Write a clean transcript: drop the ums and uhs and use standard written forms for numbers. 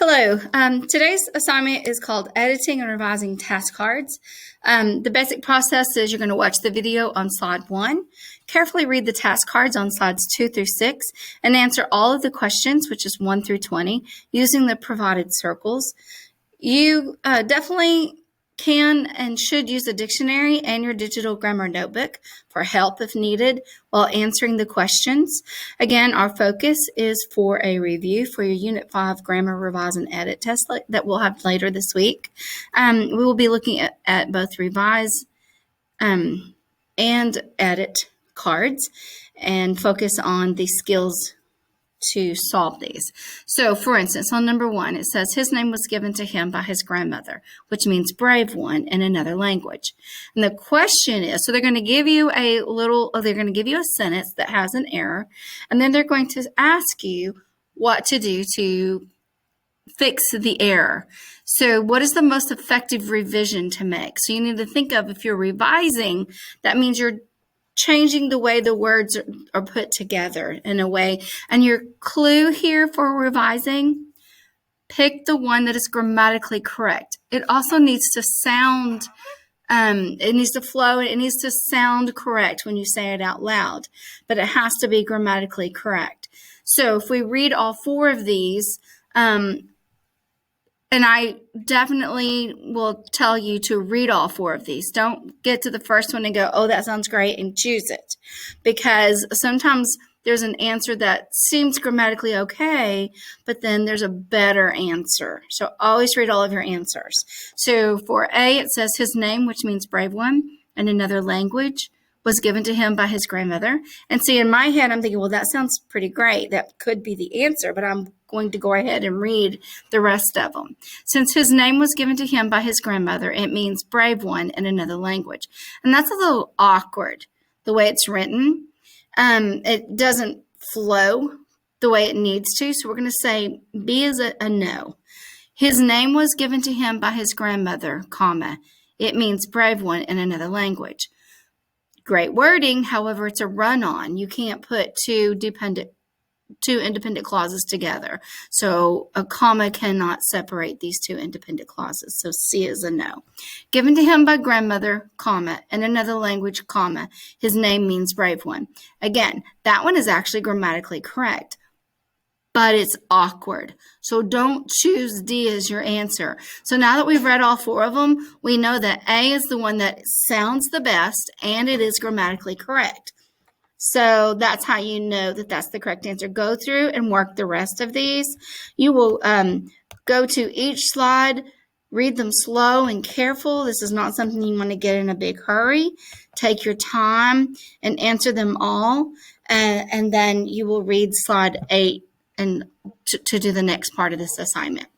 Hello. Today's assignment is called Editing and Revising Task Cards. The basic process is you're going to watch the video on slide 1, carefully read the task cards on slides 2 through 6, and answer all of the questions, which is 1 through 20, using the provided circles. You definitely can and should use a dictionary and your digital grammar notebook for help if needed while answering the questions. Again, our focus is for a review for your Unit 5 Grammar Revise and Edit test that we'll have later this week. We will be looking at both revise and edit cards and focus on the skills to solve these. So, for instance, on number 1, it says his name was given to him by his grandmother, which means brave one in another language. And the question is, so they're going to give you they're going to give you a sentence that has an error, and then they're going to ask you what to do to fix the error. So what is the most effective revision to make? So you need to think of, if you're revising, that means you're changing the way the words are put together in a way. And your clue here for revising, pick the one that is grammatically correct. It also needs to sound, it needs to flow, it needs to sound correct when you say it out loud, but it has to be grammatically correct. So if we read all 4 of these, and I definitely will tell you to read all 4 of these. Don't get to the first one and go, oh, that sounds great, and choose it. Because sometimes there's an answer that seems grammatically okay, but then there's a better answer. So always read all of your answers. So for A, it says his name, which means brave one, in another language, was given to him by his grandmother. And see, in my head, I'm thinking, well, that sounds pretty great. That could be the answer, but I'm going to go ahead and read the rest of them. Since his name was given to him by his grandmother, it means brave one in another language. And that's a little awkward, the way it's written. It doesn't flow the way it needs to. So we're going to say B is a no. His name was given to him by his grandmother, comma. It means brave one in another language. Great wording, however, it's a run-on. You can't put two independent clauses together. So a comma cannot separate these 2 independent clauses. So C is a no. Given to him by grandmother, comma, in another language, comma. His name means brave one. Again, that one is actually grammatically correct, but it's awkward. So don't choose D as your answer. So now that we've read all 4 of them, we know that A is the one that sounds the best and it is grammatically correct. So that's how you know that that's the correct answer. Go through and work the rest of these. You will go to each slide, read them slow and careful. This is not something you want to get in a big hurry. Take your time and answer them all. And then you will read slide 8 and to do the next part of this assignment.